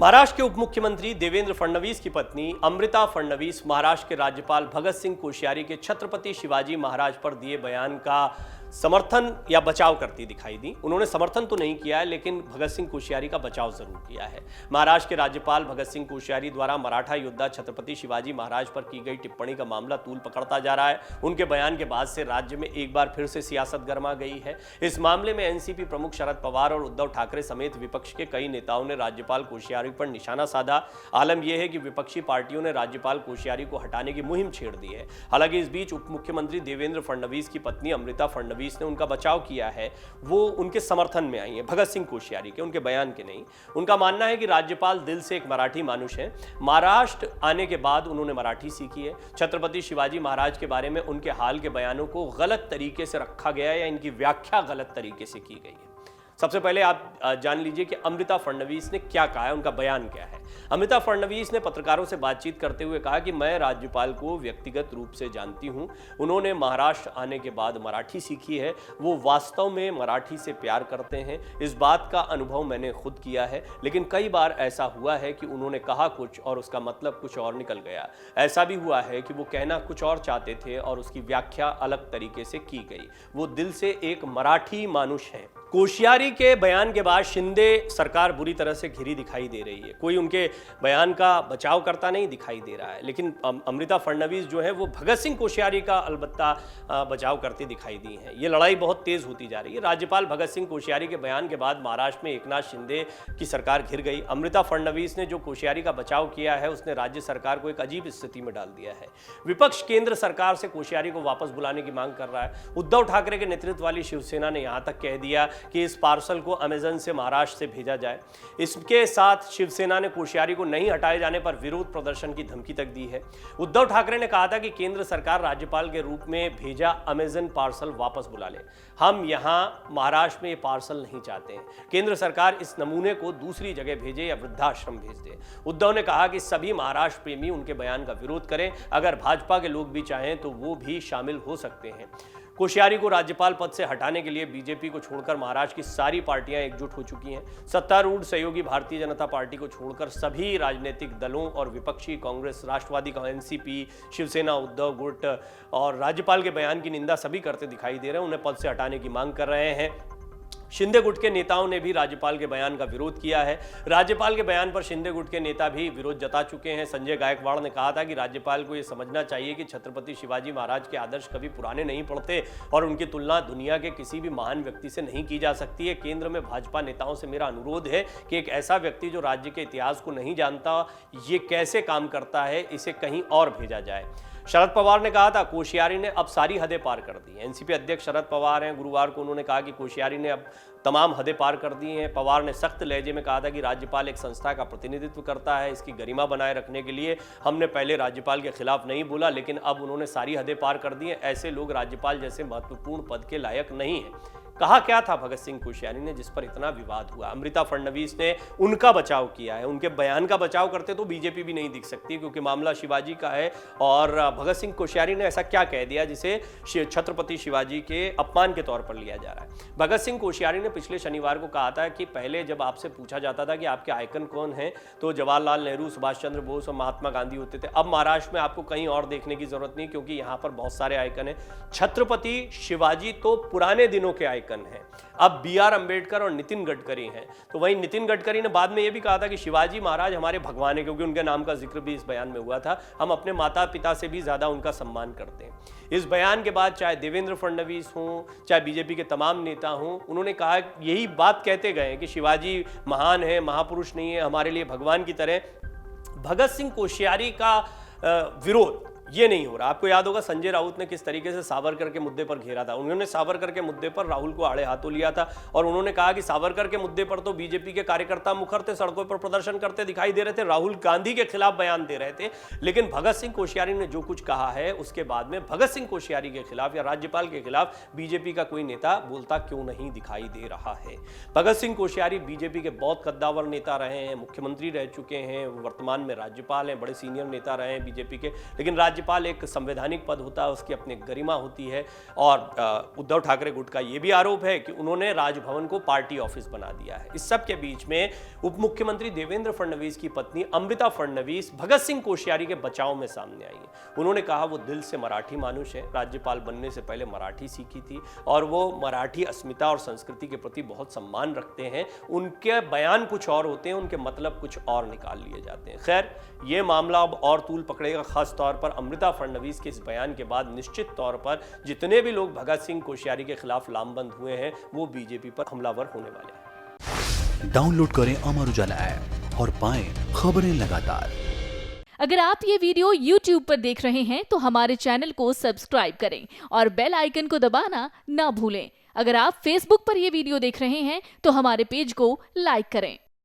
महाराष्ट्र के उप मुख्यमंत्री देवेंद्र फडणवीस की पत्नी अमृता फडणवीस महाराष्ट्र के राज्यपाल भगत सिंह कोश्यारी के छत्रपति शिवाजी महाराज पर दिए बयान का समर्थन या बचाव करती दिखाई दी। उन्होंने समर्थन तो नहीं किया है, लेकिन भगत सिंह कोश्यारी का बचाव जरूर किया है। महाराष्ट्र के राज्यपाल भगत सिंह कोश्यारी द्वारा मराठा योद्धा छत्रपति शिवाजी महाराज पर की गई टिप्पणी का मामला तूल पकड़ता जा रहा है। उनके बयान के बाद से राज्य में एक बार फिर से सियासत गर्मा गई है। इस मामले में एनसीपी प्रमुख शरद पवार और उद्धव ठाकरे समेत विपक्ष के कई नेताओं ने राज्यपाल कोश्यारी पर निशाना साधा। आलम यह है कि विपक्षी पार्टियों ने राज्यपाल कोश्यारी को हटाने की मुहिम छेड़ दी है। हालांकि इस बीच उप मुख्यमंत्री देवेंद्र फडणवीस की पत्नी अमृता फडणवीस ने उनका बचाव किया है। वो उनके समर्थन में आई है, भगत सिंह कोश्यारी के, उनके बयान के नहीं। उनका मानना है कि राज्यपाल दिल से एक मराठी मानुष है। महाराष्ट्र आने के बाद उन्होंने मराठी सीखी है। छत्रपति शिवाजी महाराज के बारे में उनके हाल के बयानों को गलत तरीके से रखा गया है या इनकी व्याख्या गलत तरीके से की गई है। सबसे पहले आप जान लीजिए कि अमृता फडणवीस ने क्या कहा है, उनका बयान क्या है। अमृता फडणवीस ने पत्रकारों से बातचीत करते हुए कहा कि मैं राज्यपाल को व्यक्तिगत रूप से जानती हूं। उन्होंने महाराष्ट्र आने के बाद मराठी सीखी है। वो वास्तव में मराठी से प्यार करते हैं। इस बात का अनुभव मैंने खुद किया है, लेकिन कई बार ऐसा हुआ है कि उन्होंने कहा कुछ और उसका मतलब कुछ और निकल गया। ऐसा भी हुआ है कि वो कहना कुछ और चाहते थे और उसकी व्याख्या अलग तरीके से की गई। वो दिल से एक मराठी मानुष है। कोश्यारी के बयान के बाद शिंदे सरकार बुरी तरह से घिरी दिखाई दे रही है। कोई उनके बयान का बचाव करता नहीं दिखाई दे रहा है, लेकिन अमृता फडणवीस जो है वो भगत सिंह कोश्यारी का अलबत्ता बचाव करती दिखाई दी है। ये लड़ाई बहुत तेज होती जा रही है। राज्यपाल भगत सिंह कोश्यारी के बयान के बाद महाराष्ट्र में एकनाथ शिंदे की सरकार घिर गई। अमृता फडणवीस ने जो कोश्यारी का बचाव किया है उसने राज्य सरकार को एक अजीब स्थिति में डाल दिया है। विपक्ष केंद्र सरकार से कोश्यारी को वापस बुलाने की मांग कर रहा है। उद्धव ठाकरे के नेतृत्व वाली शिवसेना ने यहां तक कह दिया कि इस पार्सल को अमेजन से महाराष्ट्र से भेजा जाए। इसके साथ शिवसेना ने कोश्यारी को नहीं हटाए जाने पर विरोध प्रदर्शन की धमकी तक दी है। उद्धव ठाकरे ने कहा था कि केंद्र सरकार राज्यपाल के रूप में भेजा अमेजन पार्सल वापस बुला ले। हम यहां महाराष्ट्र में ये पार्सल नहीं चाहते हैं। केंद्र सरकार इस नमूने को दूसरी जगह भेजे या वृद्धाश्रम भेज दे। उद्धव ने कहा कि सभी महाराष्ट्र प्रेमी उनके बयान का विरोध करें। अगर भाजपा के लोग भी चाहें तो वो भी शामिल हो सकते हैं। कोश्यारी को राज्यपाल पद से हटाने के लिए बीजेपी को छोड़कर महाराष्ट्र की सारी पार्टियां एकजुट हो चुकी हैं। सत्तारूढ़ सहयोगी भारतीय जनता पार्टी को छोड़कर सभी राजनीतिक दलों और विपक्षी कांग्रेस, राष्ट्रवादी का एनसीपी, शिवसेना, उद्धव गुट और राज्यपाल के बयान की निंदा सभी करते दिखाई दे रहे हैं। उन्हें पद से हटाने की मांग कर रहे हैं। शिंदे गुट के नेताओं ने भी राज्यपाल के बयान का विरोध किया है। राज्यपाल के बयान पर शिंदे गुट के नेता भी विरोध जता चुके हैं। संजय गायकवाड़ ने कहा था कि राज्यपाल को यह समझना चाहिए कि छत्रपति शिवाजी महाराज के आदर्श कभी पुराने नहीं पड़ते और उनकी तुलना दुनिया के किसी भी महान व्यक्ति से नहीं की जा सकती है। केंद्र में भाजपा नेताओं से मेरा अनुरोध है कि एक ऐसा व्यक्ति जो राज्य के इतिहास को नहीं जानता, ये कैसे काम करता है, इसे कहीं और भेजा जाए। शरद पवार ने कहा था कोश्यारी ने अब सारी हदें पार कर दी। एनसीपी अध्यक्ष शरद पवार हैं। गुरुवार को उन्होंने कहा कि कोश्यारी ने अब तमाम हदें पार कर दी हैं। पवार ने सख्त लहजे में कहा था कि राज्यपाल एक संस्था का प्रतिनिधित्व करता है। इसकी गरिमा बनाए रखने के लिए हमने पहले राज्यपाल के खिलाफ नहीं बोला, लेकिन अब उन्होंने सारी हदें पार कर दी हैं। ऐसे लोग राज्यपाल जैसे महत्वपूर्ण पद के लायक नहीं हैं। कहा क्या था भगत सिंह कोश्यारी ने जिस पर इतना विवाद हुआ? अमृता फडणवीस ने उनका बचाव किया है। उनके बयान का बचाव करते तो बीजेपी भी नहीं दिख सकती, क्योंकि मामला शिवाजी का है। और भगत सिंह कोश्यारी ने ऐसा क्या कह दिया जिसे छत्रपति शिवाजी के अपमान के तौर पर लिया जा रहा है? भगत सिंह कोश्यारी ने पिछले शनिवार को कहा था कि पहले जब आपसे पूछा जाता था कि आपके आइकन कौन हैं, तो जवाहरलाल नेहरू, सुभाष चंद्र बोस और महात्मा गांधी होते थे। अब महाराष्ट्र में आपको कहीं और देखने की जरूरत नहीं, क्योंकि यहाँ पर बहुत सारे आइकन हैं। छत्रपति शिवाजी तो पुराने दिनों के आइकन है। अब बी.आर. अंबेडकर और नितिन गडकरी हैं। तो वहीं नितिन गडकरी ने बाद में यह भी कहा था कि शिवाजी महाराज हमारे भगवान है, क्योंकि उनके नाम का जिक्र भी इस बयान में हुआ था। हम अपने माता पिता से भी ज्यादा उनका सम्मान करते हैं। इस बयान के बाद चाहे देवेंद्र फडणवीस हों, चाहे बीजेपी के तमाम नेता हों, उन्होंने कहा, यही बात कहते गए कि शिवाजी महान है, महापुरुष नहीं है, हमारे लिए भगवान की तरह। भगत सिंह कोश्यारी का विरोध ये नहीं हो रहा। आपको याद होगा संजय राउत ने किस तरीके से सावरकर के मुद्दे पर घेरा था। उन्होंने सावरकर के मुद्दे पर राहुल को आड़े हाथों लिया था और उन्होंने कहा कि सावरकर के मुद्दे पर तो बीजेपी के कार्यकर्ता मुखर थे, सड़कों पर प्रदर्शन करते दिखाई दे रहे थे, राहुल गांधी के खिलाफ बयान दे रहे थे। लेकिन भगत सिंह कोश्यारी ने जो कुछ कहा है उसके बाद में भगत सिंह कोश्यारी के खिलाफ या राज्यपाल के खिलाफ बीजेपी का कोई नेता बोलता क्यों नहीं दिखाई दे रहा है? भगत सिंह कोश्यारी बीजेपी के बहुत कद्दावर नेता रहे हैं, मुख्यमंत्री रह चुके हैं, वर्तमान में राज्यपाल हैं, बड़े सीनियर नेता रहे हैं बीजेपी के। लेकिन राज्यपाल एक संवैधानिक पद होता है, उसकी अपनी गरिमा होती है। और उद्धव ठाकरे गुट का यह भी आरोप है कि उन्होंने राजभवन को पार्टी ऑफिस बना दिया है। इस सब के बीच में उप मुख्यमंत्री देवेंद्र फडणवीस की पत्नी अमृता फडणवीस भगत सिंह कोश्यारी के बचाव में सामने आई है। उन्होंने कहा वो दिल से मराठी मानुष है, राज्यपाल बनने से पहले मराठी सीखी थी और वो मराठी अस्मिता और संस्कृति के प्रति बहुत सम्मान रखते हैं। उनके बयान कुछ और होते हैं, उनके मतलब कुछ और निकाल लिए जाते हैं। खैर, ये मामला अब और तूल पकड़ेगा, खास तौर पर अमृता फडणवीस के इस बयान के बाद निश्चित तौर पर जितने भी लोग भगत सिंह कोश्यारी के खिलाफ लामबंद हुए हैं वो बीजेपी पर हमलावर होने वाले हैं। डाउनलोड करें अमर उजाला ऐप और पाएं खबरें लगातार। अगर आप ये वीडियो YouTube पर देख रहे हैं तो हमारे चैनल को सब्सक्राइब करें और बेल आइकन को दबाना ना भूलें। अगर आप Facebook पर ये वीडियो देख रहे हैं तो हमारे पेज को लाइक करें।